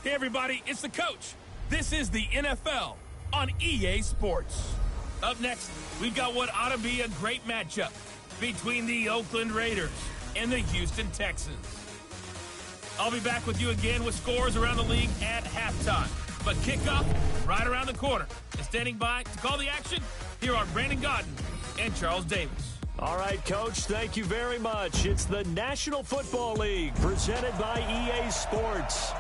Hey, everybody, it's the coach. This is the NFL on EA Sports. Up next, we've got what ought to be a great matchup between the Oakland Raiders and the Houston Texans. I'll be back with you again with scores around the league at halftime. But kickoff right around the corner. And standing by to call the action, here are Brandon Gaudin and Charles Davis. All right, Coach, thank you very much. It's the National Football League presented by EA Sports.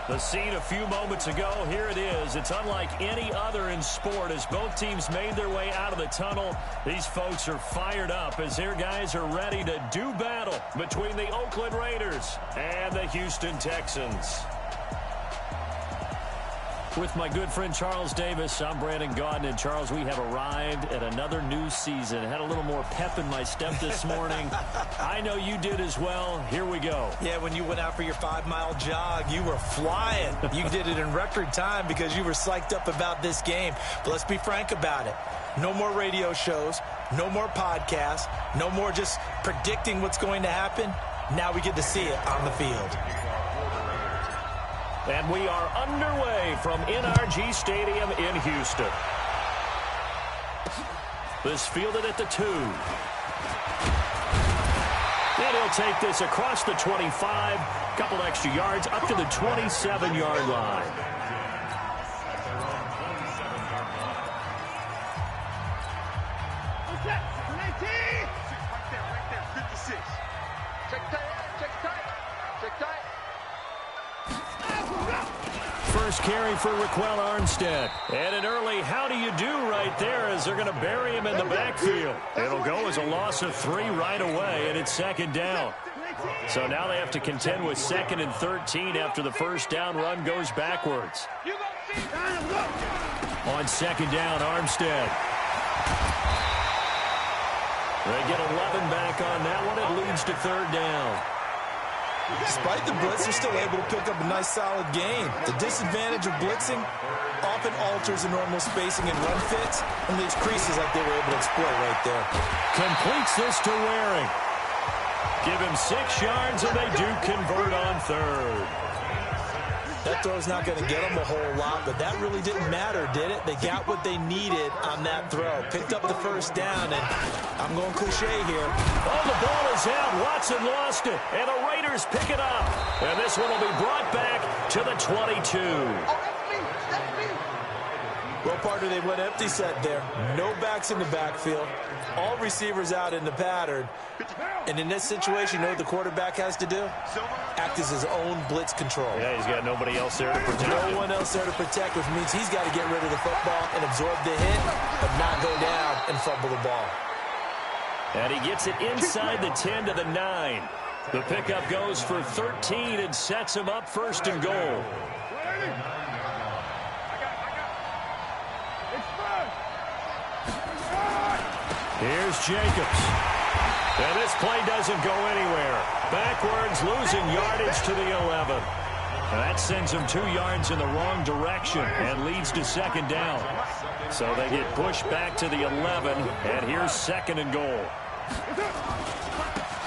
The scene a few moments ago, here it is. It's unlike any other in sport as both teams made their way out of the tunnel. These folks are fired up as their guys are ready to do battle between the Oakland Raiders and the Houston Texans. With my good friend Charles Davis, I'm Brandon Gaudin. And Charles, we have arrived at another new season. I had a little more pep in my step this morning. I know you did as well. Here we go. Yeah, when you went out for your 5-mile jog, you were flying. You did it in record time because you were psyched up about this game. But let's be frank about it. No more radio shows, no more podcasts, no more just predicting what's going to happen. Now we get to see it on the field. And we are underway from NRG Stadium in Houston. This fielded at the 2. And he'll take this across the 25. Couple extra yards up to the 27-yard line. First carry for Raquel Armstead. And an early how do you do right there as they're going to bury him in the backfield. It'll go as a loss of 3 right away, and it's second down. So now they have to contend with 2nd and 13 after the first down run goes backwards. On second down, Armstead. They get 11 back on that one. It leads to 3rd down. Despite the blitz, they're still able to pick up a nice, solid gain. The disadvantage of blitzing often alters the normal spacing and run fits and leaves creases like they were able to exploit right there. Completes this to Waring. Give him 6 yards, and they do convert on 3rd. That throw's not going to get them a whole lot, but that really didn't matter, did it? They got what they needed on that throw. Picked up the first down, and I'm going cliche here. Oh, the ball is out. Watson lost it, and the Raiders pick it up. And this one will be brought back to the 22. Well, partner, they went empty set there. No backs in the backfield. All receivers out in the pattern. And in this situation, you know what the quarterback has to do? Act as his own blitz control. Yeah, he's got nobody else there to protect. No one else there to protect, which means he's got to get rid of the football and absorb the hit, but not go down and fumble the ball. And he gets it inside the 10 to the 9. The pickup goes for 13 and sets him up 1st and goal. Here's Jacobs. And this play doesn't go anywhere. Backwards, losing yardage to the 11. And that sends them 2 yards in the wrong direction and leads to 2nd down. So they get pushed back to the 11, and here's 2nd and goal.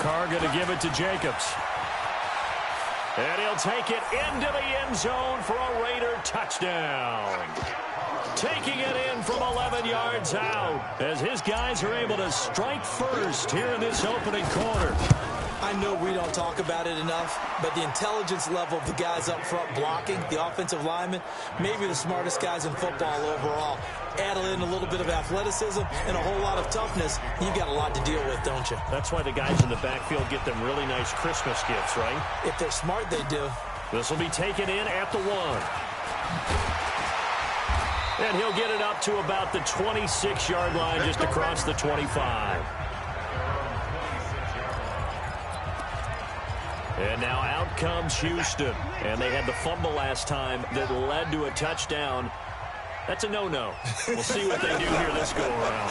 Carr going to give it to Jacobs. And he'll take it into the end zone for a Raider touchdown. Taking it in from 11 yards out as his guys are able to strike first here in this opening quarter. I know we don't talk about it enough, but the intelligence level of the guys up front blocking, the offensive linemen, maybe the smartest guys in football overall. Add in a little bit of athleticism and a whole lot of toughness, you've got a lot to deal with, don't you? That's why the guys in the backfield get them really nice Christmas gifts, right? If they're smart, they do. This will be taken in at the 1. And he'll get it up to about the 26-yard line just across the 25. And now out comes Houston. And they had the fumble last time that led to a touchdown. That's a no-no. We'll see what they do here this go-around.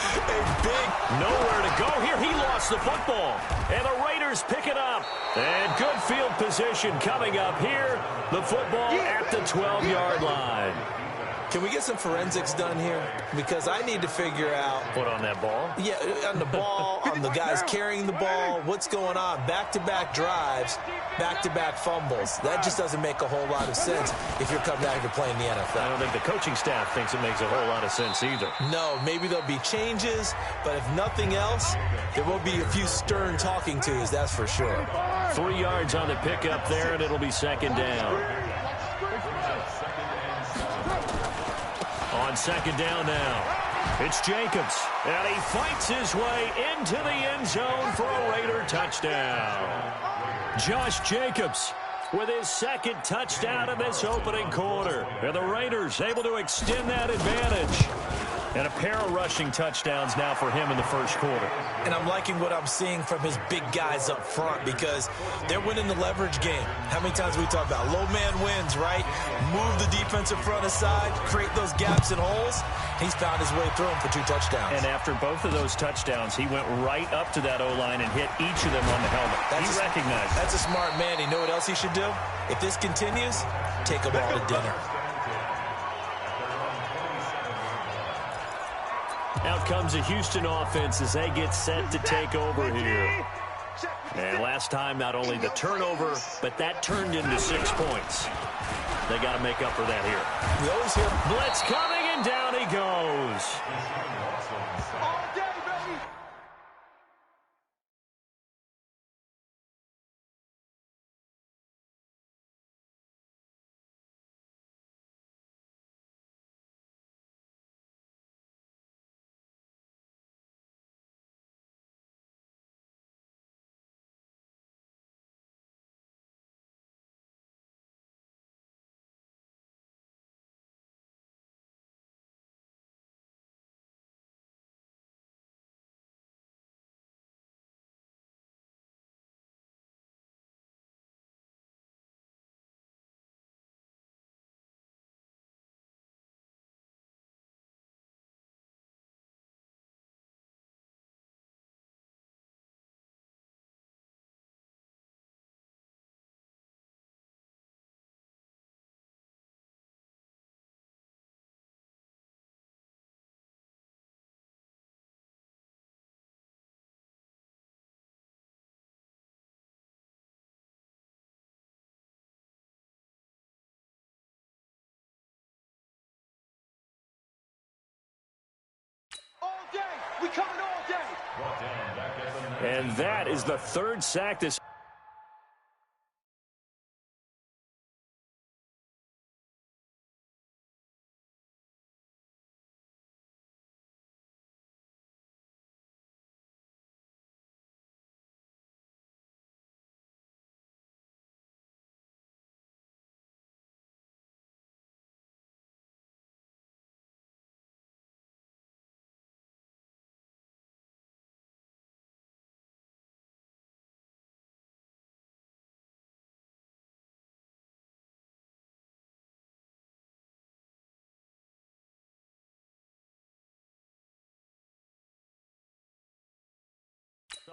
Nowhere to go here. He lost the football. And the Raiders pick it up. And good field position coming up here. The football at the 12-yard line. Can we get some forensics done here? Because I need to figure out. Put on that ball? Yeah, on the ball, on the guys carrying the ball. What's going on? Back-to-back drives, back-to-back fumbles. That just doesn't make a whole lot of sense if you're coming out here to play in the NFL. I don't think the coaching staff thinks it makes a whole lot of sense either. No, maybe there'll be changes, but if nothing else, there will be a few stern talking tos, that's for sure. 3 yards on the pickup there, and it'll be second down. On second down now, it's Jacobs, and he fights his way into the end zone for a Raider touchdown. Josh Jacobs with his second touchdown in this opening quarter, and the Raiders able to extend that advantage. And a pair of rushing touchdowns now for him in the first quarter. And I'm liking what I'm seeing from his big guys up front because they're winning the leverage game. How many times we talk about low man wins, right? Move the defensive front aside, create those gaps and holes. He's found his way through them for 2 touchdowns. And after both of those touchdowns, he went right up to that O-line and hit each of them on the helmet. He recognized it. That's a smart man. You know what else he should do? If this continues, take them all to dinner. Out comes the Houston offense as they get set to take over here. And last time, not only the turnover, but that turned into 6 points. They got to make up for that here. We always hear blitz coming, and down he goes. We coming all day. And that is the 3rd sack this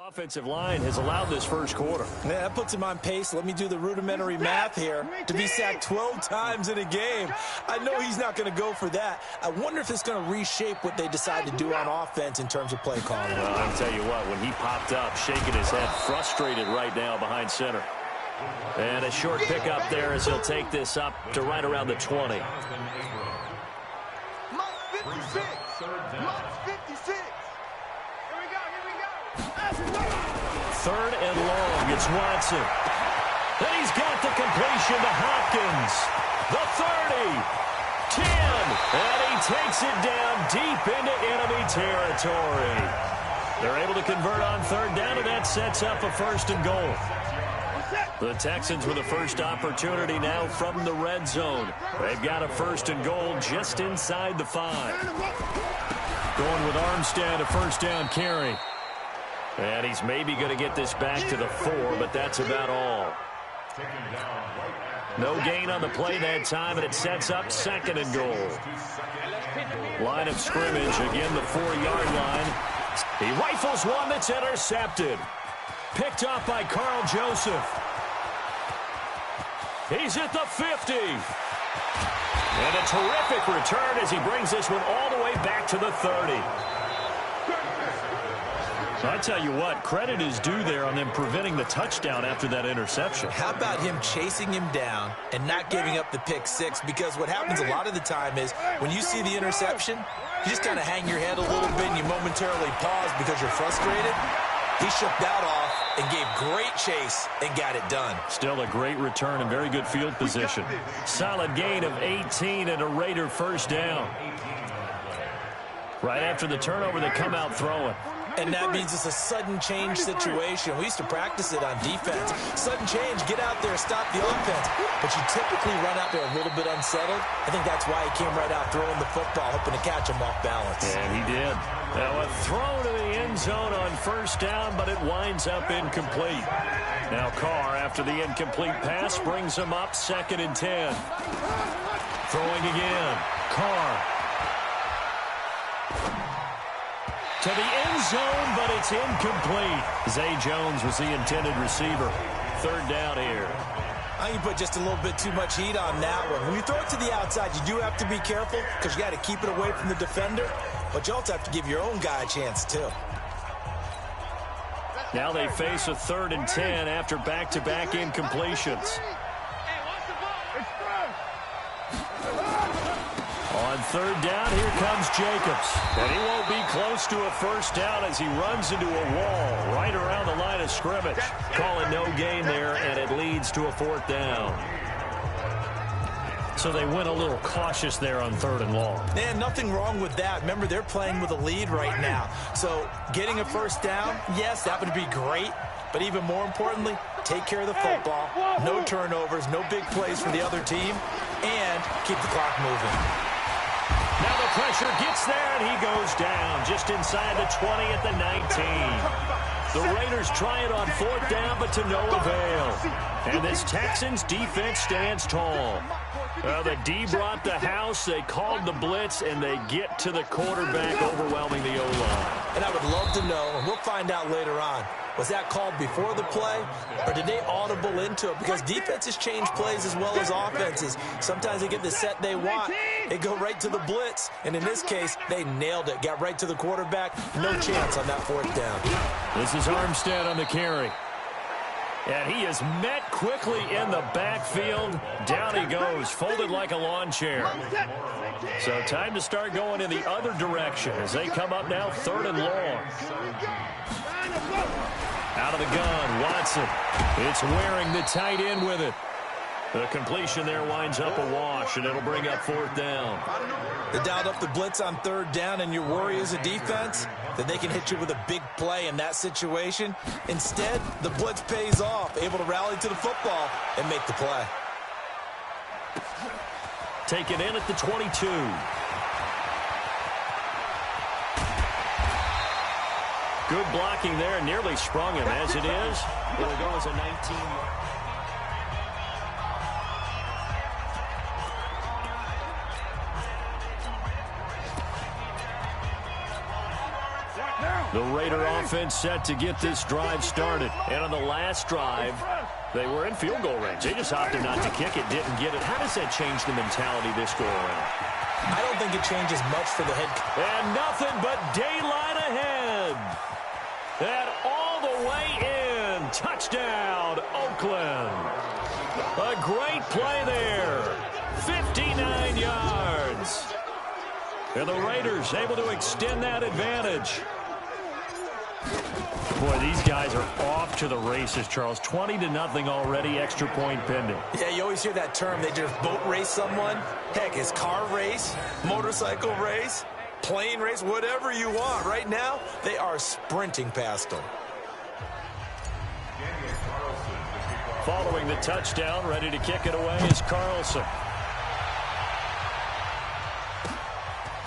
offensive line has allowed this first quarter. Yeah, that puts him on pace. Let me do the rudimentary math here. To be sacked 12 times in a game, I know he's not going to go for that. I wonder if it's going to reshape what they decide to do on offense in terms of play calling. Well, I'll tell you what, when he popped up, shaking his head, frustrated right now behind center. And a short pickup there as he'll take this up to right around the 20. Mark 56. Mark 56. Third and long, it's Watson. And he's got the completion to Hopkins. The 30, 10, and he takes it down deep into enemy territory. They're able to convert on 3rd down, and that sets up a 1st and goal. The Texans with a first opportunity now from the red zone. They've got a 1st and goal just inside the 5. Going with Armstead, a 1st down carry. And he's maybe going to get this back to the 4, but that's about all. No gain on the play that time, and it sets up 2nd and goal. Line of scrimmage, again the 4-yard line. He rifles one that's intercepted. Picked off by Carl Joseph. He's at the 50. And a terrific return as he brings this one all the way back to the 30. So I tell you what, credit is due there on them preventing the touchdown after that interception. How about him chasing him down and not giving up the pick six? Because what happens a lot of the time is when you see the interception, you just kind of hang your head a little bit and you momentarily pause because you're frustrated. He shook that off and gave great chase and got it done. Still a great return and very good field position. Solid gain of 18 and a Raider first down. Right after the turnover, they come out throwing. And that means it's a sudden change situation. We used to practice it on defense. Sudden change, get out there, stop the offense. But you typically run out there a little bit unsettled. I think that's why he came right out throwing the football, hoping to catch him off balance. And he did. Now a throw to the end zone on first down, but it winds up incomplete. Now Carr, after the incomplete pass, brings him up 2nd and 10. Throwing again. Carr. To the end zone, but it's incomplete. Zay Jones was the intended receiver. 3rd down here. I think you put just a little bit too much heat on that one. When you throw it to the outside, you do have to be careful because you got to keep it away from the defender, but you also have to give your own guy a chance too. Now they face a 3rd and 10 after back-to-back incompletions. On 3rd down, here comes Jacobs. And he won't be close to a first down as he runs into a wall right around the line of scrimmage. Calling no gain there, and it leads to a 4th down. So they went a little cautious there on 3rd and long. And nothing wrong with that. Remember, they're playing with a lead right now. So getting a first down, yes, that would be great. But even more importantly, take care of the football. No turnovers, no big plays for the other team, and keep the clock moving. Now the pressure gets there, and he goes down just inside the 20 at the 19. The Raiders try it on 4th down, but to no avail. And this Texans defense stands tall. Well, the D brought the house, they called the blitz, and they get to the quarterback, overwhelming the O-line. And I would love to know, and we'll find out later on, was that called before the play, or did they audible into it? Because defenses change plays as well as offenses. Sometimes they get the set they want. They go right to the blitz, and in this case, they nailed it. Got right to the quarterback. No chance on that 4th down. This is Armstead on the carry. And he is met quickly in the backfield. Down he goes, folded like a lawn chair. So time to start going in the other direction as they come up now 3rd and long. Out of the gun, Watson. It's wearing the tight end with it. The completion there winds up a wash, and it'll bring up 4th down. They dialed up the blitz on 3rd down, and your worry as a defense that they can hit you with a big play in that situation. Instead, the blitz pays off, able to rally to the football and make the play. Taken in at the 22. Good blocking there, nearly sprung him. As it is, it'll go as a 19-yard. The Raider offense set to get this drive started. And on the last drive, they were in field goal range. They just opted not to kick it, didn't get it. How does that change the mentality this go around? I don't think it changes much for the head coach. And nothing but daylight ahead. And all the way in. Touchdown, Oakland. A great play there. 59 yards. And the Raiders able to extend that advantage. Boy, these guys are off to the races, Charles. 20-0 already, extra point pending. Yeah, you always hear that term. They just boat race someone. Heck, it's car race, motorcycle race, plane race, whatever you want. Right now, they are sprinting past them. Following the touchdown, ready to kick it away is Carlson.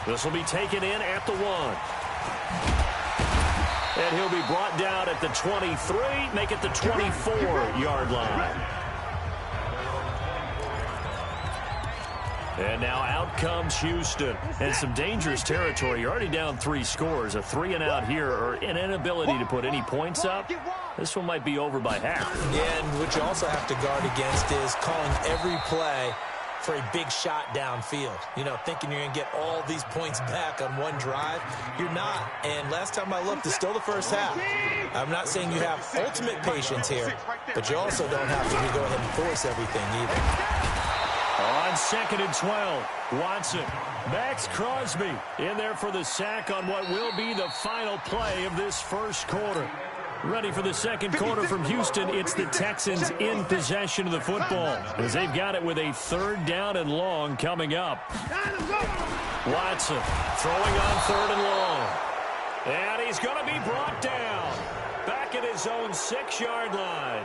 This will be taken in at the 1. And he'll be brought down at the 23, make it the 24-yard line. And now out comes Houston. And some dangerous territory. You're already down 3 scores. A 3-and-out here, or an inability to put any points up. This one might be over by half. Yeah, and what you also have to guard against is calling every play for a big shot downfield. You know, thinking you're going to get all these points back on one drive. You're not. And last time I looked, it's still the first half. I'm not saying you have ultimate patience here, but you also don't have to go ahead and force everything either. On 2nd and 12, Watson. Max Crosby in there for the sack on what will be the final play of this first quarter. Ready for the second quarter from Houston. It's the Texans in possession of the football as they've got it with a 3rd down and long coming up. Watson throwing on 3rd and long. And he's going to be brought down back at his own 6-yard line.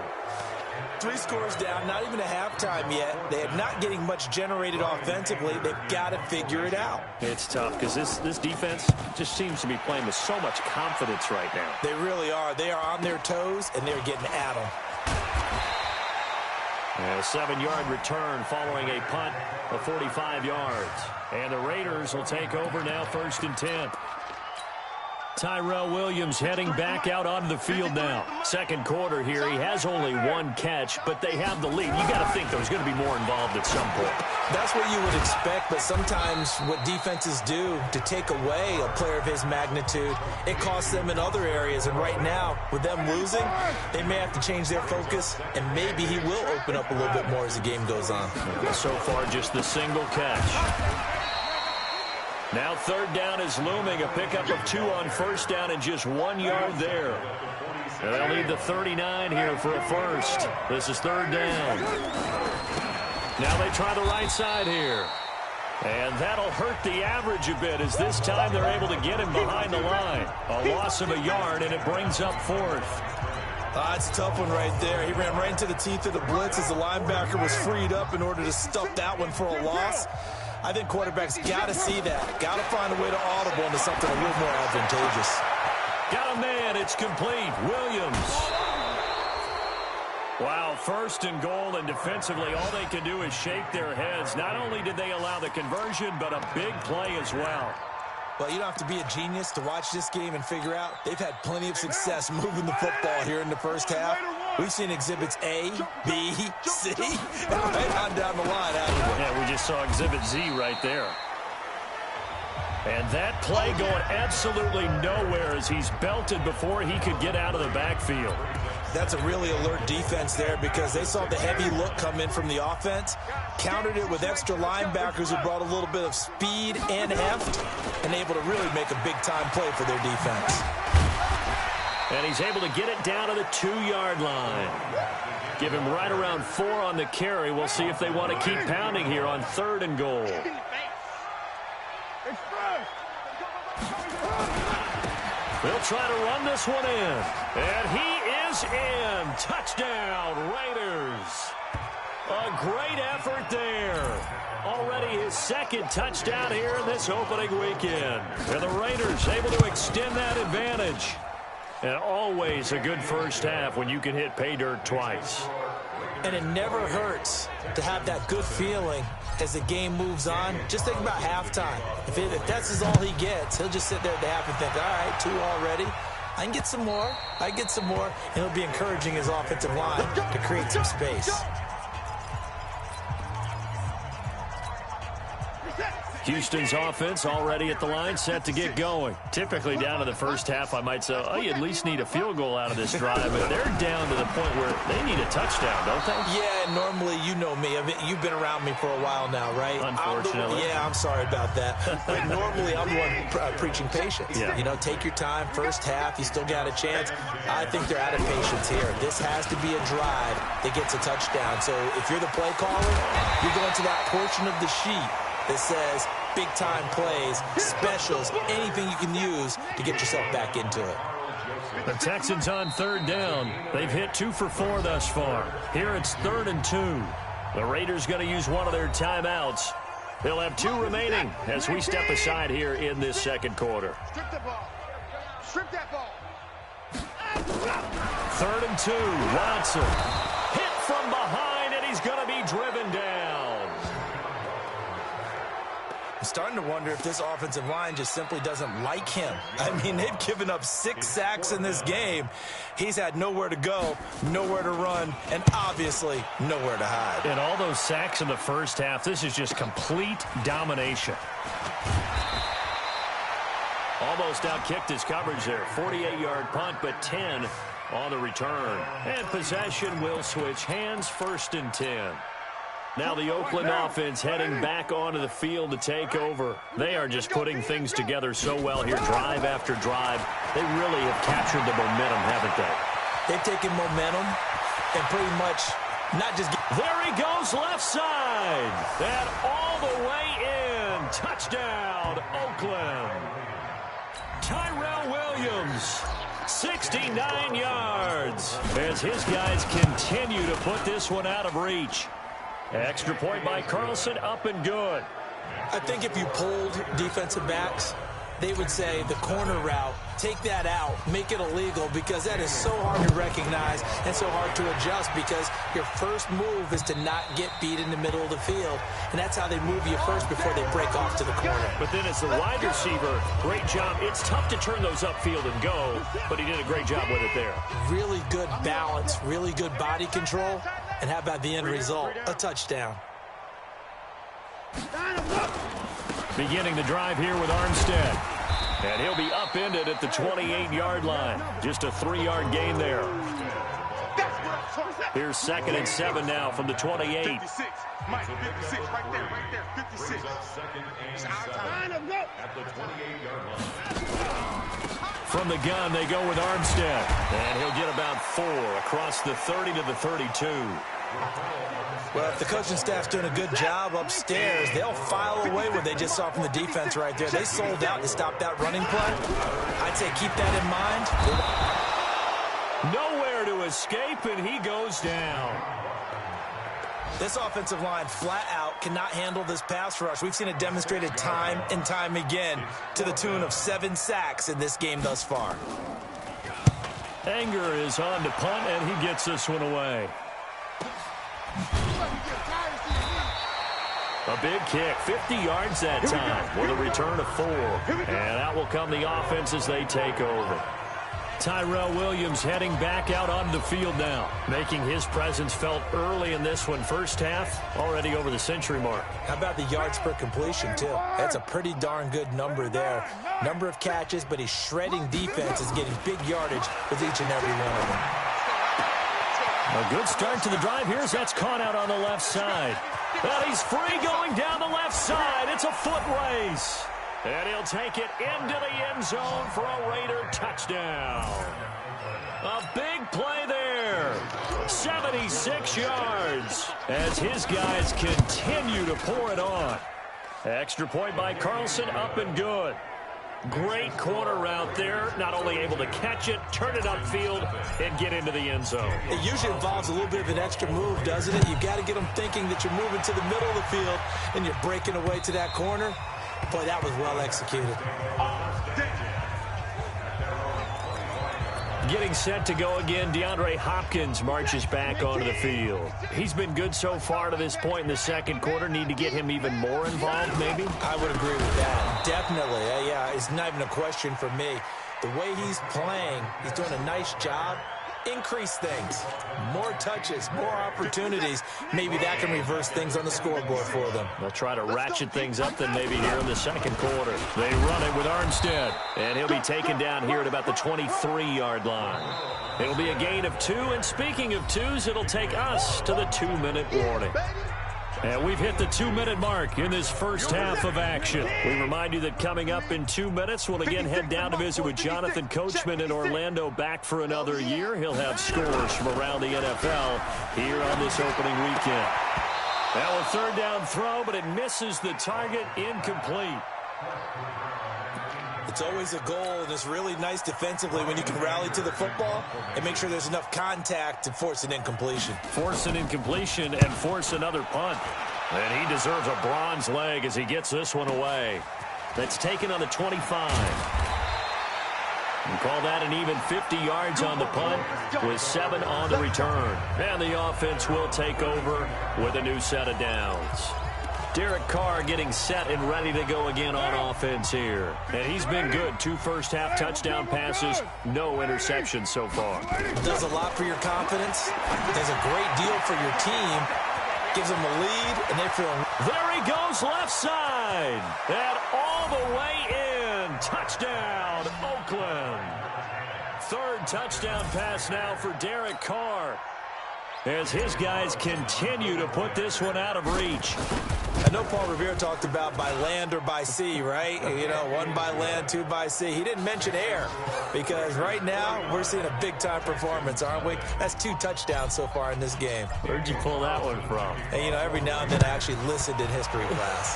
3 scores down, not even a halftime yet. They are not getting much generated offensively. They've got to figure it out. It's tough because this defense just seems to be playing with so much confidence right now. They really are. They are on their toes, and they're getting at them. A 7-yard return following a punt of 45 yards. And the Raiders will take over now 1st and 10. Tyrell Williams heading back out onto the field now. Second quarter here. He has only 1 catch, but they have the lead. You got to think there's going to be more involved at some point. That's what you would expect, but sometimes what defenses do to take away a player of his magnitude, it costs them in other areas. And right now, with them losing, they may have to change their focus, and maybe he will open up a little bit more as the game goes on. So far, just the single catch. Now 3rd down is looming. A pickup of 2 on 1st down and just 1 yard there. And they'll need the 39 here for a first. This is 3rd down. Now they try the right side here. And that'll hurt the average a bit as this time they're able to get him behind the line. A loss of a yard, and it brings up 4th. It's a tough one right there. He ran right into the teeth of the blitz as the linebacker was freed up in order to stuff that one for a loss. I think quarterbacks got to see that. Got to find a way to audible into something a little more advantageous. Got a man. It's complete. Williams. Wow, 1st and goal, and defensively all they can do is shake their heads. Not only did they allow the conversion, but a big play as well. Well, you don't have to be a genius to watch this game and figure out they've had plenty of success moving the football here in the first half. We've seen exhibits A, B, C, and right on down the line, haven't we? Yeah, we just saw exhibit Z right there. And that play going absolutely nowhere as he's belted before he could get out of the backfield. That's a really alert defense there because they saw the heavy look come in from the offense, countered it with extra linebackers who brought a little bit of speed and heft, and able to really make a big-time play for their defense. And he's able to get it down to the 2-yard line. Give him right around 4 on the carry. We'll see if they want to keep pounding here on 3rd and goal. They'll try to run this one in. And he is in. Touchdown, Raiders. A great effort there. Already his 2nd touchdown here in this opening weekend. And the Raiders able to extend that advantage. And always a good first half when you can hit pay dirt twice. And it never hurts to have that good feeling as the game moves on. Just think about halftime. If that's all he gets, he'll just sit there at the half and think, all right, 2 already. I can get some more. I can get some more. And he'll be encouraging his offensive line to create some space. Houston's offense already at the line, set to get going. Typically down to the first half, I might say, oh, you at least need a field goal out of this drive. But they're down to the point where they need a touchdown, don't they? Yeah, normally, you know me. You've been around me for a while now, right? Unfortunately. I'm sorry about that. But normally, I'm the one preaching patience. Yeah. You know, take your time. First half, you still got a chance. I think they're out of patience here. This has to be a drive that gets a touchdown. So if you're the play caller, you're going to that portion of the sheet that says big-time plays, specials, anything you can use to get yourself back into it. The Texans on 3rd down. They've hit 2 for 4 thus far. Here it's 3rd and 2. The Raiders going to use one of their timeouts. They'll have 2 remaining as we step aside here in this second quarter. Strip the ball. Strip that ball. 3rd and 2. Watson hit from behind, and he's going to be driven down. starting to wonder if this offensive line just simply doesn't like him. I mean, they've given up 6 sacks in this game. He's had nowhere to go, nowhere to run, and obviously nowhere to hide. And all those sacks in the first half, this is just complete domination. Almost outkicked his coverage there. 48-yard punt, but 10 on the return. And possession will switch hands, 1st and 10. Now the Oakland offense heading back onto the field to take over. They are just putting things together so well here, drive after drive. They really have captured the momentum, haven't they? They've taken momentum and pretty much not just... There he goes, left side. And all the way in. Touchdown, Oakland. Tyrell Williams, 69 yards. As his guys continue to put this one out of reach. Extra point by Carlson, up and good. I think if you polled defensive backs, they would say the corner route, take that out, make it illegal, because that is so hard to recognize and so hard to adjust, because your first move is to not get beat in the middle of the field, and that's how they move you first before they break off to the corner. But then as the wide receiver, great job. It's tough to turn those upfield and go, but he did a great job with it there. Really good balance, really good body control, and how about the end result? A touchdown. Beginning the drive here with Armstead. And he'll be upended at the 28-yard line. Just a 3-yard gain there. Here's 2nd and 7 now from the 28. 56. Mike, 56 right there, 56. From the gun, they go with Armstead. And he'll get about 4 across the 30 to the 32. Well, if the coaching staff's doing a good job upstairs, they'll file away what they just saw from the defense right there. They sold out to stop that running play. I'd say keep that in mind. Nowhere to escape, and he goes down. This offensive line flat out cannot handle this pass rush. We've seen it demonstrated time and time again to the tune of 7 sacks in this game thus far. Anger is on to punt, and he gets this one away. A big kick, 50 yards that time with a return of 4. And out will come the offense as they take over. Tyrell Williams heading back out onto the field now, making his presence felt early in this one. First half, already over the century mark. How about the yards per completion, too? That's a pretty darn good number there. Number of catches, but he's shredding defense, is getting big yardage with each and every one of them. A good start to the drive here as that's caught out on the left side. And he's free going down the left side. It's a foot race. And he'll take it into the end zone for a Raider touchdown. A big play there. 76 yards as his guys continue to pour it on. Extra point by Carlson, up and good. Great corner route there. Not only able to catch it, turn it upfield, and get into the end zone. It usually involves a little bit of an extra move, doesn't it? You've got to get them thinking that you're moving to the middle of the field and you're breaking away to that corner. Boy, that was well executed. Getting set to go again, DeAndre Hopkins marches back onto the field. He's been good so far to this point in the second quarter. Need to get him even more involved, maybe? I would agree with that. Definitely. Yeah, it's not even a question for me. The way he's playing, he's doing a nice job. Increase things. More touches, more opportunities. Maybe that can reverse things on the scoreboard for them. They'll try to ratchet things up then maybe here in the second quarter. They run it with Armstead. And he'll be taken down here at about the 23-yard line. It'll be a gain of 2. And speaking of 2s, it'll take us to the 2-minute warning. And we've hit the 2-minute mark in this first half of action. We remind you that coming up in 2 minutes, we'll again head down to visit with Jonathan Coachman in Orlando, back for another year. He'll have scores from around the NFL here on this opening weekend. Now a third down throw, but it misses the target, incomplete. It's always a goal, and it's really nice defensively when you can rally to the football and make sure there's enough contact to force an incompletion. Force an incompletion and force another punt. And he deserves a bronze leg as he gets this one away. That's taken on the 25. And call that an even 50 yards on the punt with 7 on the return. And the offense will take over with a new set of downs. Derek Carr getting set and ready to go again on offense here. And he's been good. 2 first-half touchdown passes, no interceptions so far. Does a lot for your confidence. Does a great deal for your team. Gives them a lead, and they feel... There he goes left side. And all the way in. Touchdown, Oakland. 3rd touchdown pass now for Derek Carr, as his guys continue to put this one out of reach. I know Paul Revere talked about by land or by sea, right? You know, 1 by land, 2 by sea. He didn't mention air, because right now we're seeing a big-time performance, aren't we? That's 2 touchdowns so far in this game. Where'd you pull that one from? And, you know, every now and then I actually listened in history class.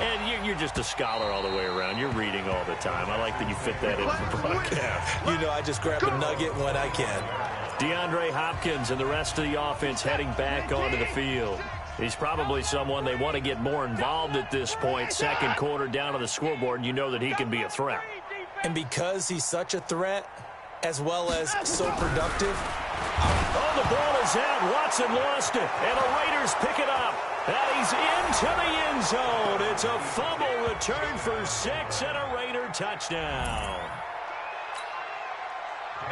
And you're just a scholar all the way around. You're reading all the time. I like that you fit that into the broadcast. You know, I just grab a nugget when I can. DeAndre Hopkins and the rest of the offense heading back onto the field. He's probably someone they want to get more involved at this point. 2nd quarter down on the scoreboard, and you know that he can be a threat. And because he's such a threat, as well as so productive. Oh, the ball is out. Watson lost it, and the Raiders pick it up. And he's into the end zone. It's a fumble return for 6 and a Raider touchdown.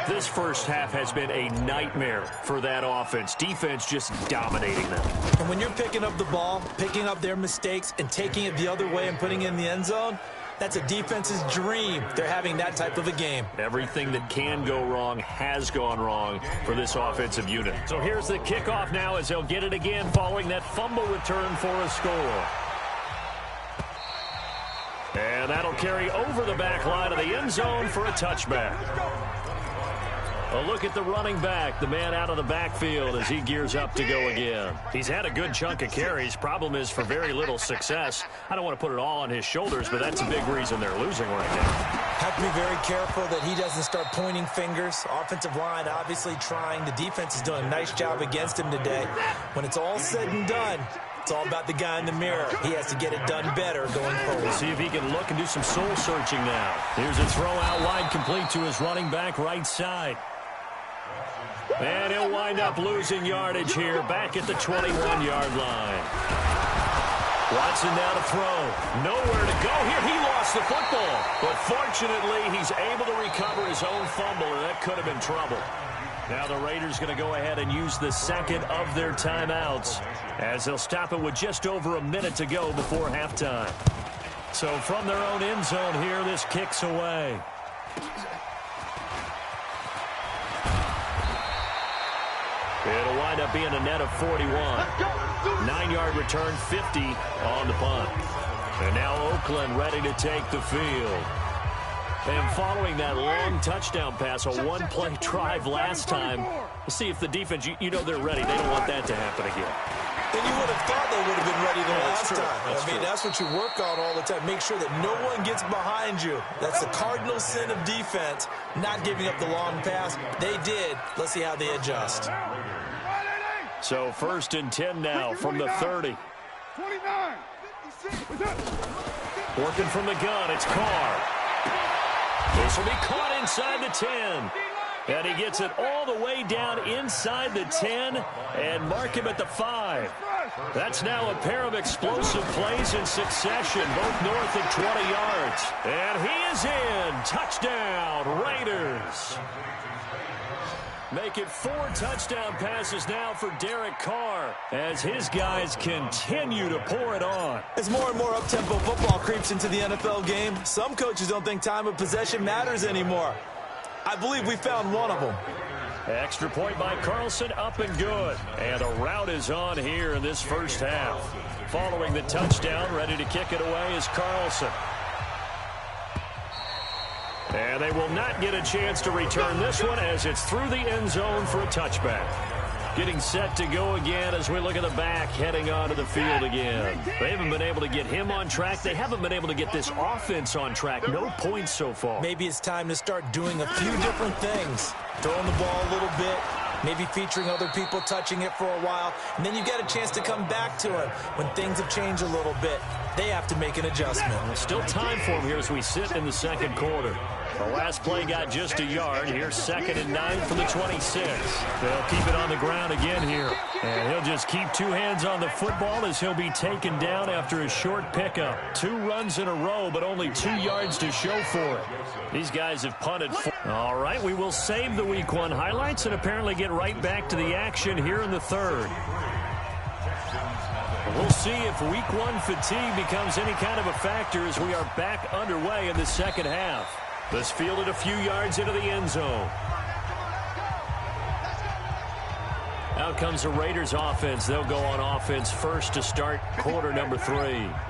This first half has been a nightmare for that offense. Defense just dominating them. And when you're picking up the ball, picking up their mistakes, and taking it the other way and putting it in the end zone, that's a defense's dream. They're having that type of a game. Everything that can go wrong has gone wrong for this offensive unit. So here's the kickoff now as they'll get it again following that fumble return for a score. And that'll carry over the back line of the end zone for a touchback. A look at the running back, the man out of the backfield as he gears up to go again. He's had a good chunk of carries. Problem is for very little success. I don't want to put it all on his shoulders, but that's a big reason they're losing right now. Have to be very careful that he doesn't start pointing fingers. Offensive line obviously trying. The defense is doing a nice job against him today. When it's all said and done, it's all about the guy in the mirror. He has to get it done better going forward. See if he can look and do some soul searching now. Here's a throw out wide, complete to his running back right side. And he'll wind up losing yardage here back at the 21-yard line. Watson now to throw. Nowhere to go here. He lost the football. But fortunately, he's able to recover his own fumble, and that could have been trouble. Now the Raiders going to go ahead and use the 2nd of their timeouts as they'll stop it with just over a minute to go before halftime. So from their own end zone here, this kicks away. It'll wind up being a net of 41. 9-yard return, 50 on the punt. And now Oakland ready to take the field. And following that long touchdown pass, a 1-play drive last time, let's see if the defense, you know they're ready. They don't want that to happen again. And you would have thought they would have been ready the last time. That's what you work on all the time. Make sure that no one gets behind you. That's the cardinal sin of defense, not giving up the long pass. They did. Let's see how they adjust. So 1st and 10 now from the 30. 29. Working from the gun, it's Carr. This will be caught inside the 10. And he gets it all the way down inside the 10 and mark him at the 5. That's now a pair of explosive plays in succession, both north of 20 yards. And he is in. Touchdown, Raiders. Make it 4 touchdown passes now for Derek Carr as his guys continue to pour it on. As more and more up-tempo football creeps into the NFL game, some coaches don't think time of possession matters anymore. I believe we found one of them. Extra point by Carlson, up and good. And a rout is on here in this first half. Following the touchdown, ready to kick it away is Carlson. And they will not get a chance to return this one as it's through the end zone for a touchback. Getting set to go again as we look at the back, heading onto the field again. They haven't been able to get him on track. They haven't been able to get this offense on track. No points so far. Maybe it's time to start doing a few different things. Throwing the ball a little bit, maybe featuring other people touching it for a while, and then you get a chance to come back to it when things have changed a little bit. They have to make an adjustment. Still time for him here as we sit in the 2nd quarter. The last play got just a yard. Here's 2nd and 9 from the 26. They'll keep it on the ground again here. And he'll just keep 2 hands on the football as he'll be taken down after a short pickup. 2 runs in a row, but only 2 yards to show for it. These guys have punted. All right, we will save the Week 1 highlights and apparently get right back to the action here in the 3rd. We'll see if Week 1 fatigue becomes any kind of a factor as we are back underway in the 2nd half. This fielded a few yards into the end zone. Out comes the Raiders offense. They'll go on offense first to start quarter number 3.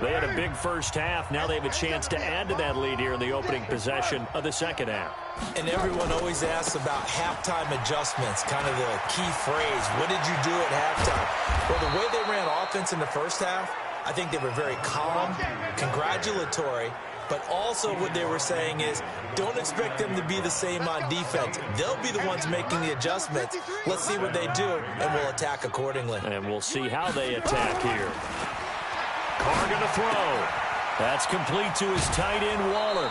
They had a big first half. Now they have a chance to add to that lead here in the opening possession of the 2nd half. And everyone always asks about halftime adjustments, kind of the key phrase. What did you do at halftime? Well, the way they ran offense in the first half, I think they were very calm, congratulatory, but also what they were saying is don't expect them to be the same on defense. They'll be the ones making the adjustments. Let's see what they do, and we'll attack accordingly. And we'll see how they attack here. Carr going to throw. That's complete to his tight end, Waller.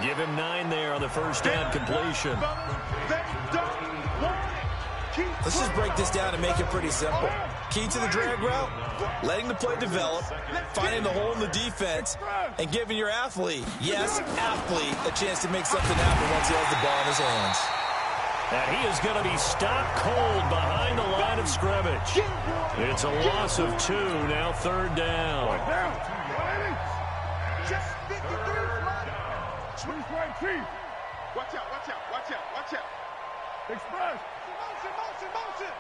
Give him 9 there on the first down completion. Let's just break this down and make it pretty simple. Key to the drag route, letting the play develop, finding the hole in the defense, and giving your athlete, yes, athlete, a chance to make something happen once he has the ball in his hands. And he is going to be stopped cold behind the line of scrimmage. It's a loss of 2, now 3rd down. Watch out, watch out, watch out, watch out. Express. Motion.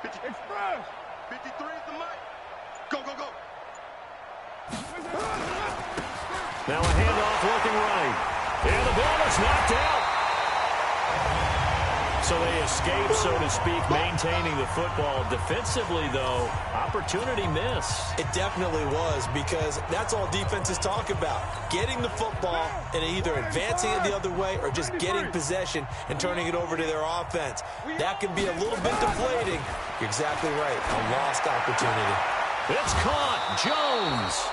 Express. 53 is the mic. Go. Now a handoff looking right. And the ball is knocked out. So they escape, so to speak, maintaining the football. Defensively, though, opportunity miss. It definitely was, because that's all defenses talk about. Getting the football and either advancing it the other way or just getting possession and turning it over to their offense. That can be a little bit deflating. You're exactly right. A lost opportunity. It's caught. Jones.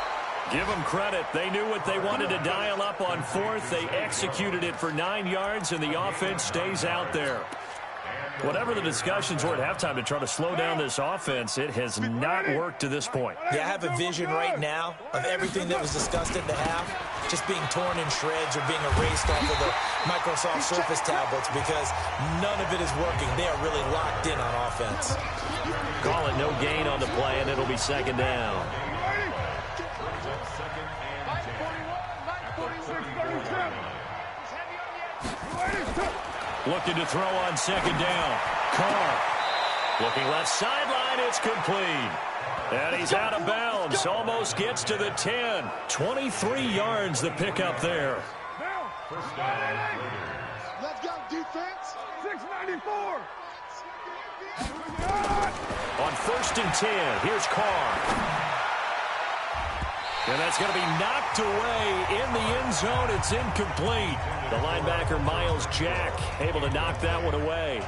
Give them credit. They knew what they wanted to dial up on 4th. They executed it for 9 yards, and the offense stays out there. Whatever the discussions were at halftime to try to slow down this offense, it has not worked to this point. Yeah, I have a vision right now of everything that was discussed at the half just being torn in shreds or being erased off of the Microsoft Surface tablets, because none of it is working. They are really locked in on offense. Call it no gain on the play, and it'll be 2nd down. Looking to throw on 2nd down. Carr. Looking left sideline. It's complete. And he's out of bounds. Almost gets to the 10. 23 yards the pickup there. Let's go, defense. 694. On 1st and 10, here's Carr. And that's going to be knocked away in the end zone. It's incomplete. The linebacker, Miles Jack, able to knock that one away.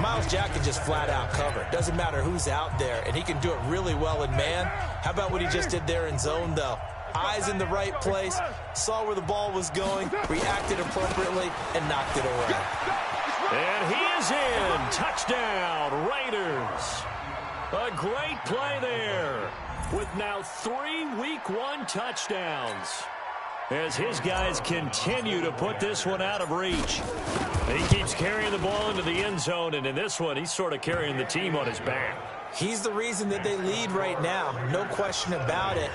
Miles Jack can just flat out cover. Doesn't matter who's out there, and he can do it really well in man. How about what he just did there in zone, though? Eyes in the right place, saw where the ball was going, reacted appropriately, and knocked it away. And he is in. Touchdown, Raiders. A great play there, with now 3 Week 1 touchdowns, as his guys continue to put this one out of reach. He keeps carrying the ball into the end zone, and in this one, he's sort of carrying the team on his back. He's the reason that they lead right now, no question about it.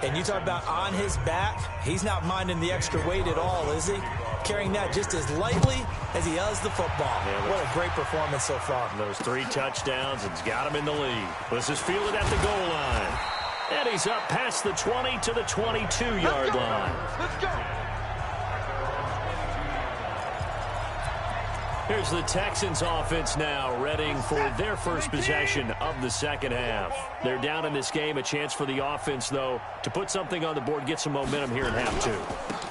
And you talk about on his back, he's not minding the extra weight at all, is he? Carrying that just as lightly as he does the football. Yeah, what a great performance so far. Those 3 touchdowns, it's got him in the lead. This is fielded at the goal line. And he's up past the 20 to the 22-yard line. Let's go. Here's the Texans offense now, readying for their first possession of the second half. They're down in this game. A chance for the offense, though, to put something on the board, get some momentum here in half two.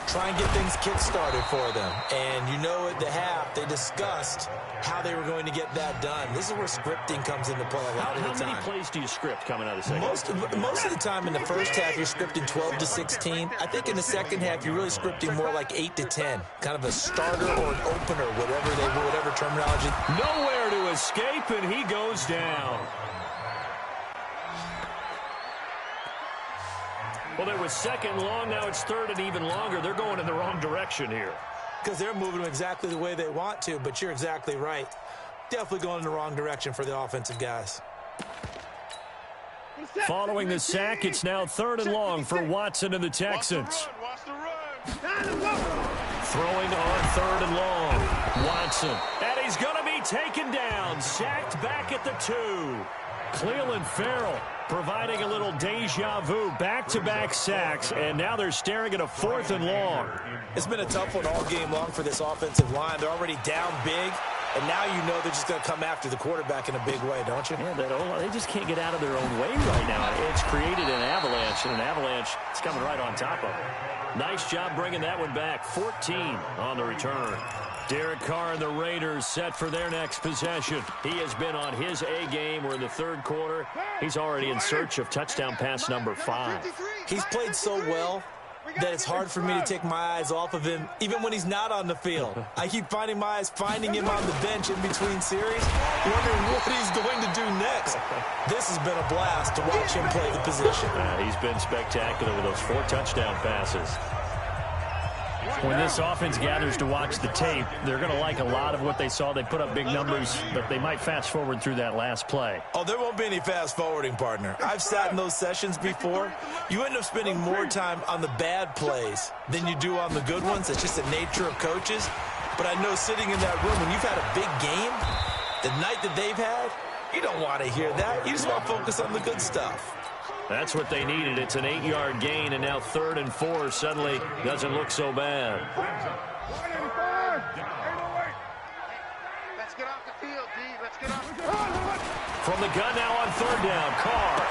Try and get things kick-started for them. And you know at the half, they discussed how they were going to get that done. This is where scripting comes into play a lot of the time. How many plays do you script coming out of the second half? Most of the time in the first half, you're scripting 12 to 16. I think in the second half, you're really scripting more like 8 to 10. Kind of a starter or an opener, whatever terminology. Nowhere to escape, and he goes down. Well, there was second long. Now it's third and even longer. They're going in the wrong direction here. Because they're moving them exactly the way they want to, but you're exactly right. Definitely going in the wrong direction for the offensive guys. Following the sack, it's now third and long for Watson and the Texans. Throwing on third and long. Watson. And he's going to be taken down. Sacked back at the 2. Cleveland Farrell providing a little deja vu. Back-to-back sacks, and now they're staring at a 4th and long. It's been a tough one all game long for this offensive line. They're already down big, and now you know they're just going to come after the quarterback in a big way, don't you? Yeah, they just can't get out of their own way right now. It's created an avalanche, and an avalanche is coming right on top of it. Nice job bringing that one back. 14 on the return. Derek Carr and the Raiders set for their next possession. He has been on his A game. We're in the third quarter. He's already in search of touchdown pass number 5. He's played so well that it's hard for me to take my eyes off of him, even when he's not on the field. I keep finding my eyes finding him on the bench in between series, wondering what he's going to do next. This has been a blast to watch him play the position. He's been spectacular with those 4 touchdown passes. When this offense gathers to watch the tape, they're going to like a lot of what they saw. They put up big numbers, but they might fast forward through that last play. Oh, there won't be any fast forwarding, partner. I've sat in those sessions before. You end up spending more time on the bad plays than you do on the good ones. It's just the nature of coaches. But I know sitting in that room, when you've had a big game, the night that they've had, you don't want to hear that. You just want to focus on the good stuff. That's what they needed. It's an 8-yard gain, and now 3rd and 4 suddenly doesn't look so bad. Let's get off the field, D. Let's get off the field. From the gun now on 3rd down. Carr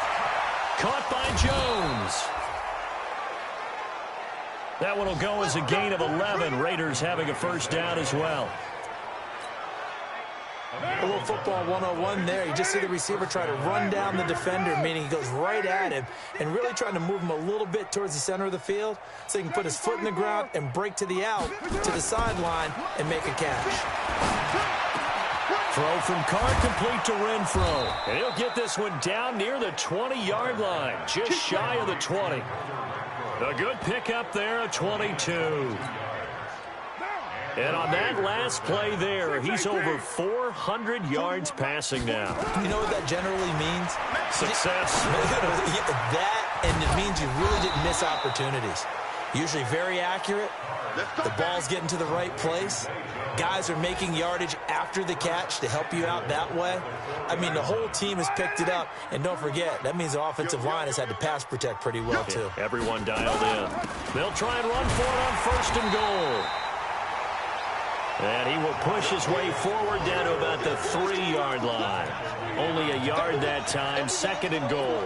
caught by Jones. That one will go as a gain of 11. Raiders having a first down as well. A little football 101 there. You just see the receiver try to run down the defender, meaning he goes right at him and really trying to move him a little bit towards the center of the field so he can put his foot in the ground and break to the out, to the sideline, and make a catch. Throw from Carr complete to Renfro. And he'll get this one down near the 20-yard line, just shy of the 20. A good pickup there at 22. And on that last play there, he's over 400 yards passing now. You know what that generally means? Success. That, and it means you really didn't miss opportunities. Usually very accurate. The ball's getting to the right place. Guys are making yardage after the catch to help you out that way. I mean, the whole team has picked it up. And don't forget, that means the offensive line has had to pass protect pretty well, too. Everyone dialed in. They'll try and run for it on 1st and goal. And he will push his way forward down to about the 3-yard line. Only a yard that time, 2nd and goal.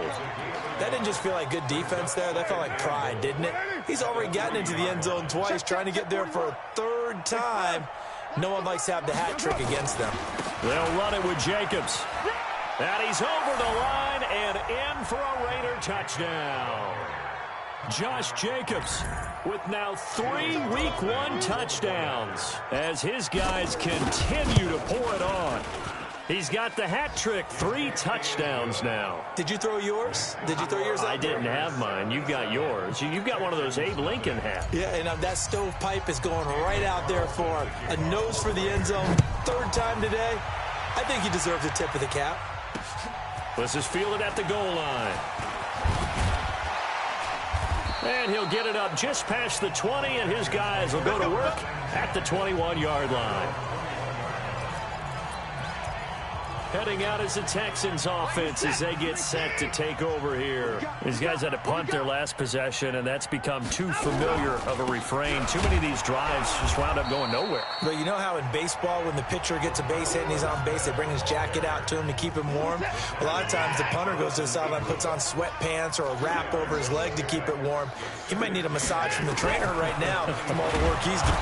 That didn't just feel like good defense there. That felt like pride, didn't it? He's already gotten into the end zone twice, trying to get there for a 3rd time. No one likes to have the hat trick against them. They'll run it with Jacobs. And he's over the line and in for a Raider touchdown. Josh Jacobs with now 3 Week 1 touchdowns as his guys continue to pour it on. He's got the hat trick, 3 touchdowns now. Did you throw yours? Did you throw yours out? I didn't have mine. You've got yours. You've got one of those Abe Lincoln hats. Yeah, and that stovepipe is going right out there for him. A nose for the end zone, 3rd time today. I think he deserves a tip of the cap. This is fielded at the goal line. And he'll get it up just past the 20, and his guys will go to work at the 21-yard line. Heading out as the Texans offense as they get set to take over here. These guys had to punt their last possession, and that's become too familiar of a refrain. Too many of these drives just wound up going nowhere. But you know how in baseball, when the pitcher gets a base hit and he's on base, they bring his jacket out to him to keep him warm? A lot of times the punter goes to the sideline, puts on sweatpants or a wrap over his leg to keep it warm. He might need a massage from the trainer right now from all the work he's doing.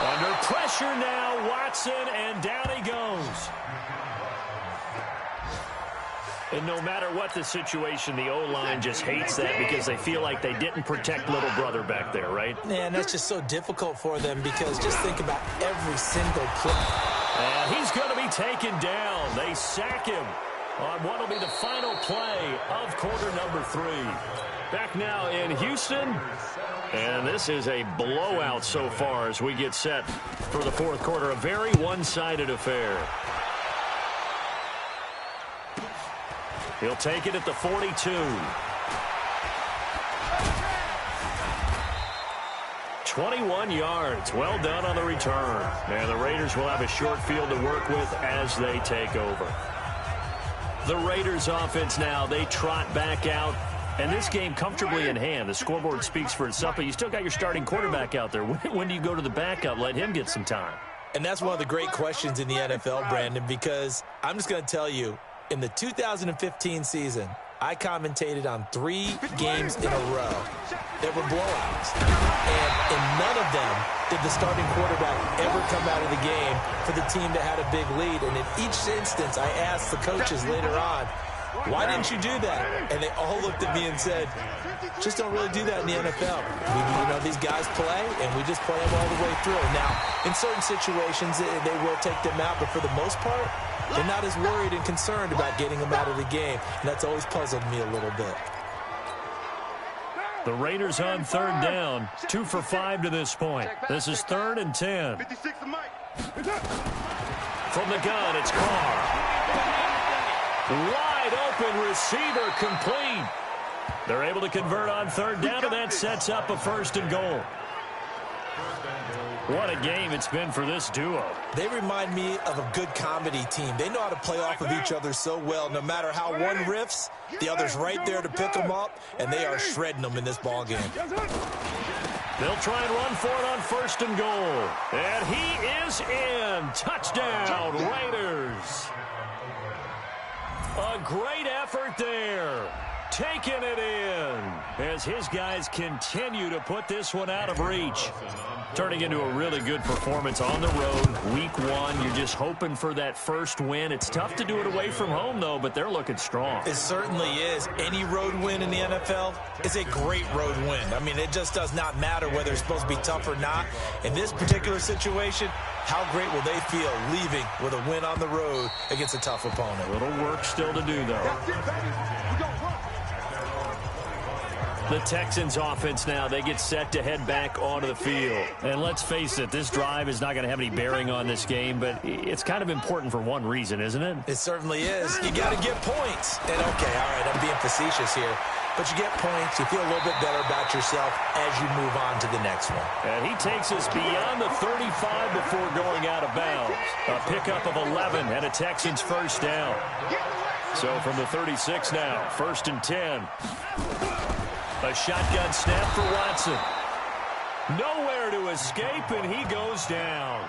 Under pressure now, Watson, and down he goes. And no matter what the situation, the O-line just hates that because they feel like they didn't protect little brother back there, right? Yeah, and that's just so difficult for them because just think about every single play. And he's going to be taken down. They sack him on what will be the final play of quarter number 3. Back now in Houston. And this is a blowout so far as we get set for the fourth quarter. A very one-sided affair. He'll take it at the 42. "21 yards. Well done on the return. And the Raiders will have a short field to work with as they take over. The Raiders offense now, they trot back out. And this game comfortably in hand. The scoreboard speaks for itself, but you still got your starting quarterback out there. When do you go to the backup? Let him get some time. And that's one of the great questions in the NFL, Brandon, because I'm just going to tell you, in the 2015 season, I commentated on 3 games in a row that were blowouts. And in none of them did the starting quarterback ever come out of the game for the team that had a big lead. And in each instance, I asked the coaches later on, why didn't you do that? And they all looked at me and said, just don't really do that in the NFL. These guys play, and we just play them all the way through. Now, in certain situations, they will take them out, but for the most part, they're not as worried and concerned about getting them out of the game. And that's always puzzled me a little bit. The Raiders on third down, 2 for 5 to this point. This is 3rd and 10. From the gun, it's Carr. Wide open receiver complete. They're able to convert on third down, and that sets up a 1st and goal. What a game it's been for this duo. They remind me of a good comedy team. They know how to play off of each other so well. No matter how one riffs, the other's right there to pick them up, and they are shredding them in this ball game. They'll try and run for it on 1st and goal. And he is in. Touchdown, Raiders. A great effort there. Taking it in as his guys continue to put this one out of reach. Turning into a really good performance on the road. Week 1, you're just hoping for that first win. It's tough to do it away from home, though, but they're looking strong. It certainly is. Any road win in the NFL is a great road win. I mean, it just does not matter whether it's supposed to be tough or not. In this particular situation, how great will they feel leaving with a win on the road against a tough opponent? A little work still to do, though. The Texans offense now, they get set to head back onto the field. And let's face it, this drive is not going to have any bearing on this game, but it's kind of important for one reason, isn't it? It certainly is. You got to get points. And okay, all right, I'm being facetious here. But you get points, you feel a little bit better about yourself as you move on to the next one. And he takes us beyond the 35 before going out of bounds. A pickup of 11 and a Texans first down. So from the 36 now, 1st and 10. A shotgun snap for Watson. Nowhere to escape, and he goes down.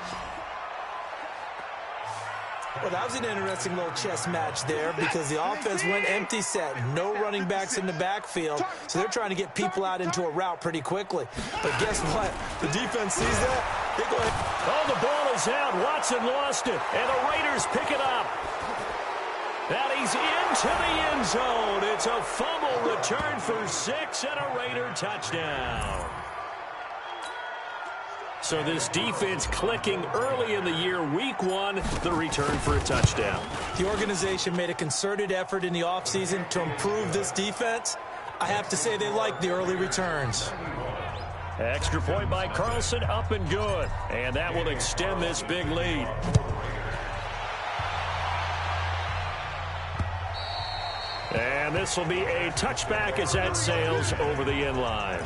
Well, that was an interesting little chess match there because the offense went empty set. No running backs in the backfield, so they're trying to get people out into a route pretty quickly. But guess what? The defense sees that. They go ahead. Oh, the ball is out. Watson lost it, and the Raiders pick it up. And he's into the end zone. It's a fumble return for 6 and a Raider touchdown. So this defense clicking early in the year. Week 1, the return for a touchdown. The organization made a concerted effort in the offseason to improve this defense. I have to say they like the early returns. Extra point by Carlson, up and good. And that will extend this big lead. And this will be a touchback as that sails over the end line.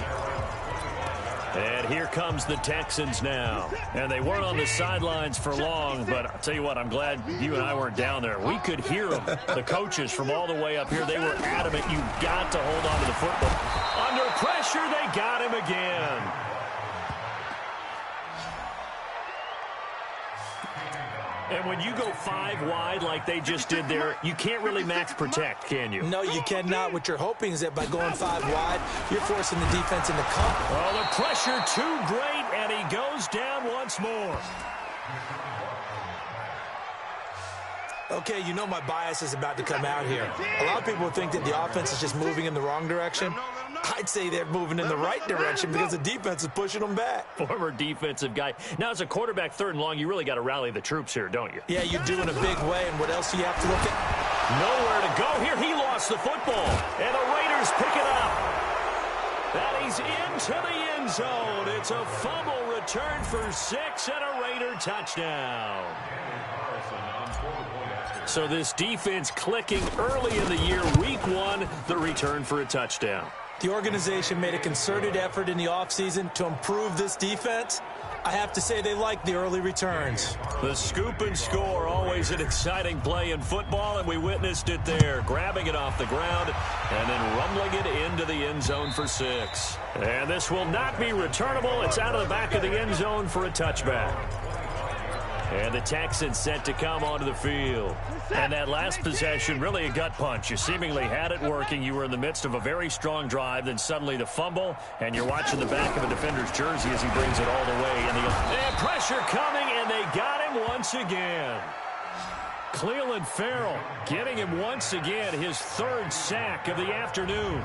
And here comes the Texans now. And they weren't on the sidelines for long, but I'll tell you what, I'm glad you and I weren't down there. We could hear them, the coaches from all the way up here. They were adamant, you've got to hold on to the football. Under pressure, they got him again. And when you go 5 wide like they just did there, you can't really max protect, can you? No, you cannot. What you're hoping is that by going 5 wide, you're forcing the defense into cover. Oh, the pressure too great, and he goes down once more. Okay, you know my bias is about to come out here. A lot of people think that the offense is just moving in the wrong direction. I'd say they're moving in the right direction because the defense is pushing them back. Former defensive guy. Now, as a quarterback, 3rd and long, you really got to rally the troops here, don't you? Yeah, you do in a big way, and what else do you have to look at? Nowhere to go here. He lost the football, and the Raiders pick it up. And he's into the end zone. It's a fumble return for 6 and a Raider touchdown. So this defense clicking early in the year, week 1, the return for a touchdown. The organization made a concerted effort in the offseason to improve this defense. I have to say they like the early returns. The scoop and score, always an exciting play in football, and we witnessed it there, grabbing it off the ground and then rumbling it into the end zone for 6. And this will not be returnable. It's out of the back of the end zone for a touchback. And the Texans set to come onto the field. And that last possession, really a gut punch. You seemingly had it working. You were in the midst of a very strong drive. Then suddenly the fumble, and you're watching the back of a defender's jersey as he brings it all the way. And pressure coming, and they got him once again. Cleveland Farrell getting him once again, his 3rd sack of the afternoon.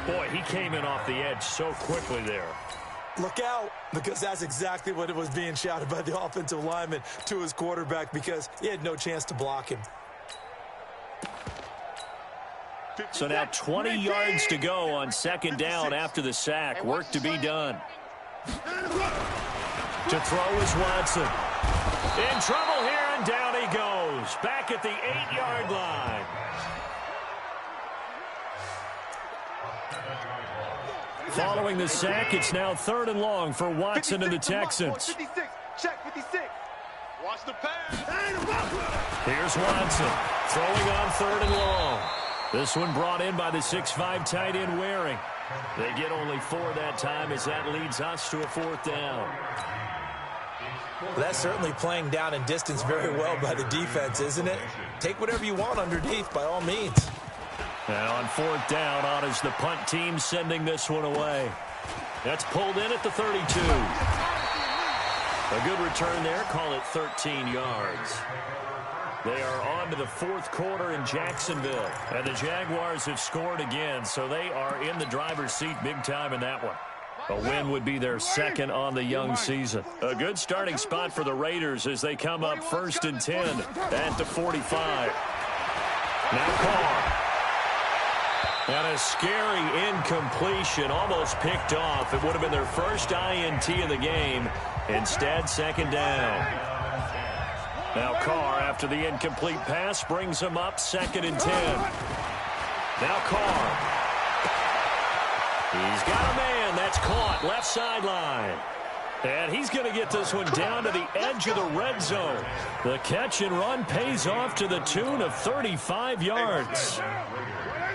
Boy, he came in off the edge so quickly there. Look out, because that's exactly what it was being shouted by the offensive lineman to his quarterback because he had no chance to block him. So now 20 yards to go on 2nd down after the sack. Work to be done. To throw is Watson. In trouble here, and down he goes. Back at the 8-yard line. Following the sack, it's now 3rd and long for Watson and the Texans. 56, check 56. Watch the pass. Here's Watson throwing on 3rd and long. This one brought in by the 6'5" tight end Waring. They get only 4 that time as that leads us to a 4th down. Well, that's certainly playing down and distance very well by the defense, isn't it? Take whatever you want underneath by all means. And on 4th down, on is the punt team sending this one away. That's pulled in at the 32. A good return there, call it 13 yards. They are on to the 4th quarter in Jacksonville. And the Jaguars have scored again, so they are in the driver's seat big time in that one. A win would be their 2nd on the young season. A good starting spot for the Raiders as they come up 1st and 10 at the 45. Now Carr. And a scary incompletion, almost picked off. It would have been their first INT of the game. Instead, 2nd down. Now Carr, after the incomplete pass, brings him up 2nd and 10. Now Carr. He's got a man. That's caught. Left sideline. And he's going to get this one down to the edge of the red zone. The catch and run pays off to the tune of 35 yards.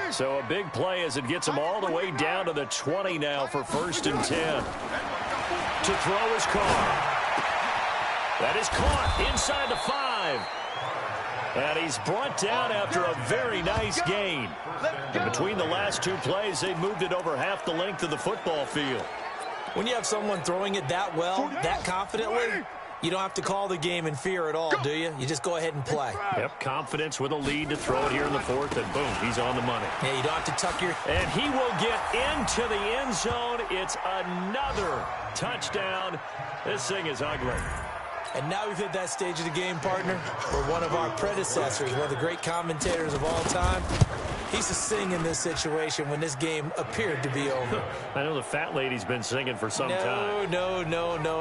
So a big play as it gets him all the way down to the 20 now for 1st and 10. To throw is Carr. That is caught inside the 5. And he's brought down after a very nice gain. And between the last 2 plays, they've moved it over half the length of the football field. When you have someone throwing it that well, that confidently, you don't have to call the game in fear at all, do you? You just go ahead and play. Yep, confidence with a lead to throw it here in the 4th, and boom, he's on the money. Yeah, you don't have to tuck your... And he will get into the end zone. It's another touchdown. This thing is ugly. And now we've hit that stage of the game, partner, where one of our predecessors, one of the great commentators of all time, He's to sing in this situation when this game appeared to be over. I know the fat lady's been singing for some time. No,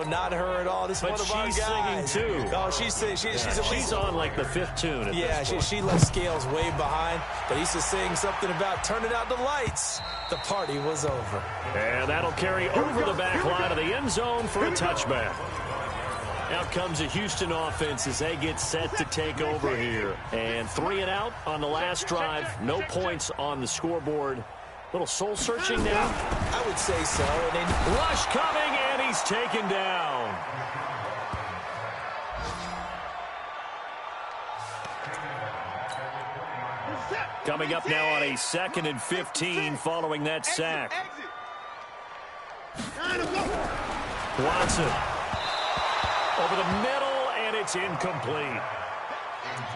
not her at all. This is one of our guys. But she's singing, too. Oh, she's singing. She's on, like, the 5th tune at this point. She left Scales way behind, but he's just saying something about turning out the lights. The party was over. And that'll carry over the back line of the end zone for a touchback. Out comes the Houston offense as they get set to take over here. And 3 and out on the last drive. No points on the scoreboard. Little soul-searching now. I would say so. Rush coming, and he's taken down. Coming up now on a 2nd and 15 following that sack. Watson. Over the middle, and it's incomplete.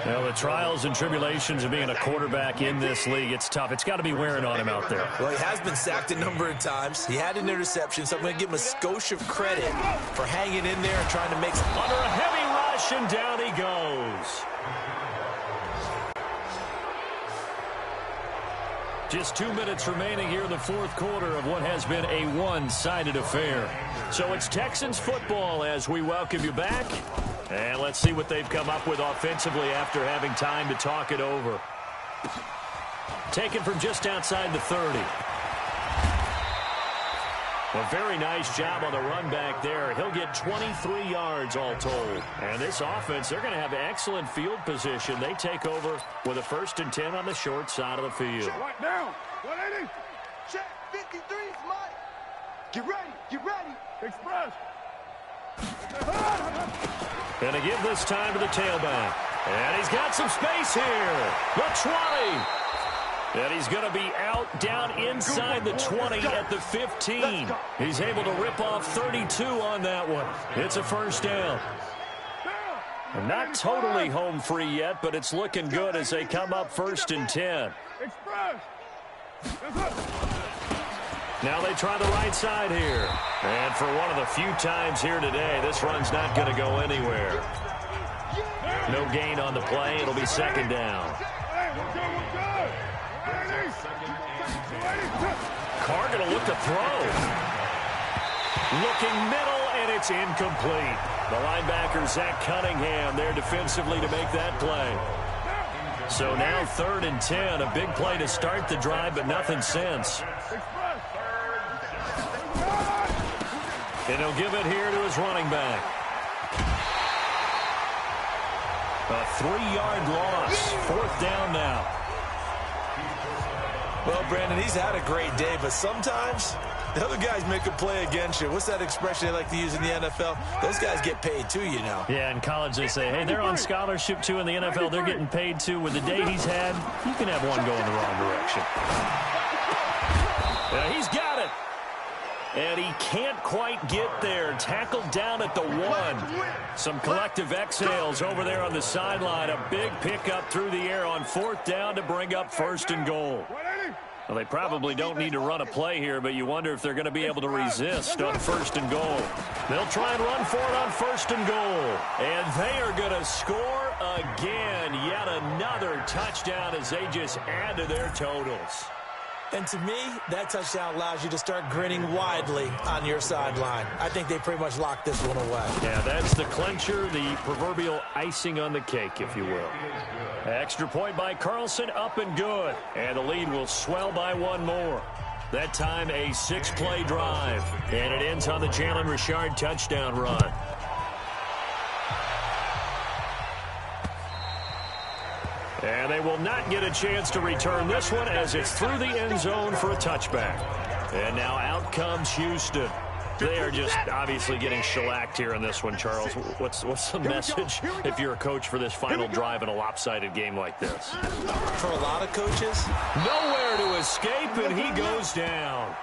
Well, the trials and tribulations of being a quarterback in this league, it's tough. It's got to be wearing on him out there. Well, he has been sacked a number of times. He had an interception, so I'm going to give him a skosh of credit for hanging in there and trying to make some... Under a heavy rush, and down he goes. Just 2 minutes remaining here in the 4th quarter of what has been a one-sided affair. So it's Texans football as we welcome you back. And let's see what they've come up with offensively after having time to talk it over. Taken from just outside the 30. A very nice job on the run back there. He'll get 23 yards all told. And this offense, they're going to have excellent field position. They take over with a 1st and 10 on the short side of the field. Right down. 180. Check 53, Mike. Get ready. Express. Going to give this time to the tailback. And he's got some space here. The 20. And he's going to be out down inside the 20 at the 15. He's able to rip off 32 on that one. It's a 1st down. And not totally home free yet, but it's looking good as they come up 1st and 10. Now they try the right side here. And for one of the few times here today, this run's not going to go anywhere. No gain on the play. It'll be 2nd down. Carr going to look to throw. Looking middle, and it's incomplete. The linebacker, Zach Cunningham, there defensively to make that play. So now 3rd and 10. A big play to start the drive, but nothing since. And he'll give it here to his running back. A 3-yard loss. 4th down now. Well, Brandon, he's had a great day, but sometimes the other guys make a play against you. What's that expression they like to use in the NFL? Those guys get paid too, you know. Yeah, in college they say, hey, they're on scholarship too. In the NFL, they're getting paid too. With the day he's had, you can have one go in the wrong direction. He's got it. And he can't quite get there. Tackled down at the 1. Some collective exhales over there on the sideline. A big pickup through the air on 4th down to bring up 1st and goal. Well, they probably don't need to run a play here, but you wonder if they're going to be able to resist on 1st and goal. They'll try and run for it on 1st and goal. And they are going to score again. Yet another touchdown as they just add to their totals. And to me, that touchdown allows you to start grinning widely on your sideline. I think they pretty much locked this one away. Yeah, that's the clincher, the proverbial icing on the cake, if you will. Extra point by Carlson, up and good. And the lead will swell by 1 more. That time a 6-play drive. And it ends on the Jalen Richard touchdown run. And they will not get a chance to return this one as it's through the end zone for a touchback. And now out comes Houston. They are just obviously getting shellacked here in this one, Charles. What's the message if you're a coach for this final drive in a lopsided game like this? For a lot of coaches, nowhere to escape, and he goes down.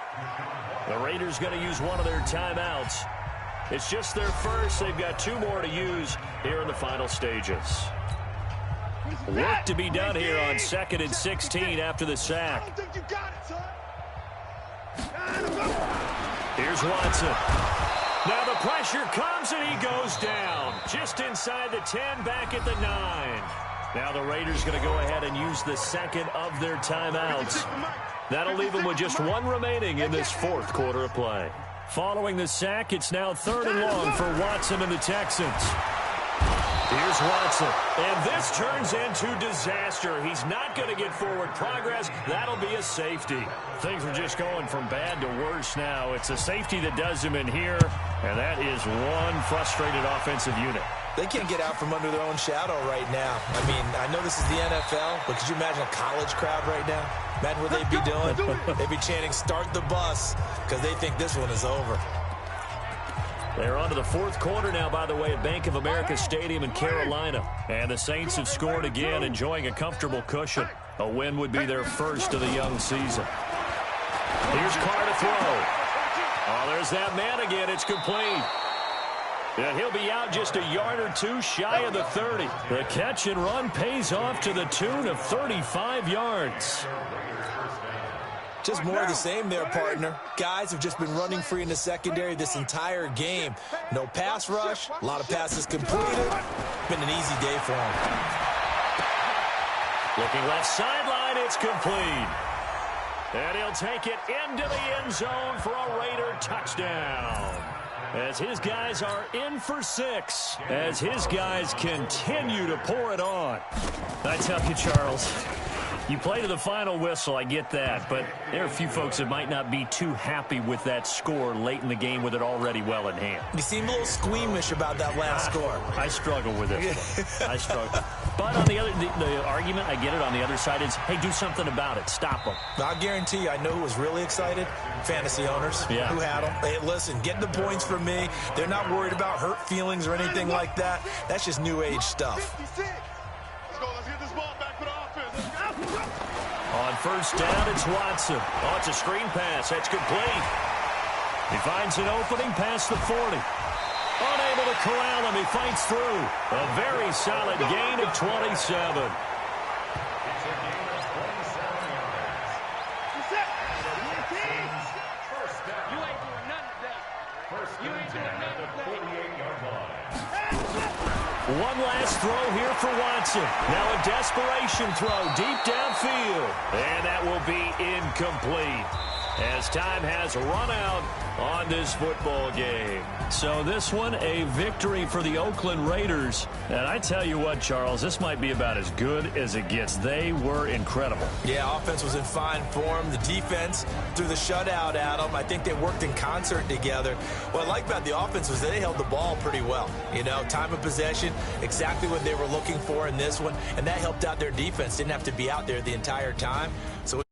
The Raiders going to use one of their timeouts. It's just their first. They've got 2 more to use here in the final stages. Work to be done here on 2nd and 16 after the sack. Here's Watson. Now the pressure comes and he goes down. Just inside the 10, back at the 9. Now the Raiders going to go ahead and use the second of their timeouts. That'll leave them with just one remaining in this fourth quarter of play. Following the sack, it's now 3rd and long for Watson and the Texans. Here's Watson, and this turns into disaster. He's not going to get forward progress. That'll be a safety. Things are just going from bad to worse now. It's a safety that does him in here, and that is one frustrated offensive unit. They can't get out from under their own shadow right now. I mean, I know this is the NFL, but could you imagine a college crowd right now? Imagine what they'd be doing. They'd be chanting, "Start the bus," because they think this one is over. They're on to the fourth quarter now, by the way, at Bank of America Stadium in Carolina. And the Saints have scored again, enjoying a comfortable cushion. A win would be their first of the young season. Here's Carr to throw. Oh, there's that man again. It's complete. And he'll be out just a yard or two shy of the 30. The catch and run pays off to the tune of 35 yards. Just more of the same there, partner. Guys have just been running free in the secondary this entire game. No pass rush, a lot of passes completed. Been an easy day for them. Looking left sideline, it's complete. And he'll take it into the end zone for a Raider touchdown. As his guys are in for 6, as his guys continue to pour it on. I tell you, Charles, you play to the final whistle, I get that, but there are a few folks that might not be too happy with that score late in the game with it already well in hand. You seem a little squeamish about that last score. I struggle with it. I struggle. But on the other, the argument, I get it, on the other side is, hey, do something about it. Stop them. I'll guarantee you, I know who was really excited. Fantasy owners who had them. Hey, listen, get the points from me. They're not worried about hurt feelings or anything like that. That's just new age stuff. Let's get this ball back for the offense. On first down, it's Watson. Oh, it's a screen pass. That's complete. He finds an opening past the 40. Unable to corral him. He fights through. A very solid gain of 27. One last throw here for Watson. Now a desperation throw deep downfield. And that will be incomplete, as time has run out on this football game. So this one, a victory for the Oakland Raiders. And I tell you what, Charles, this might be about as good as it gets. They were incredible. Yeah, offense was in fine form. The defense threw the shutout at them. I think they worked in concert together. What I like about the offense was they held the ball pretty well. You know, time of possession, exactly what they were looking for in this one. And that helped out their defense. Didn't have to be out there the entire time. So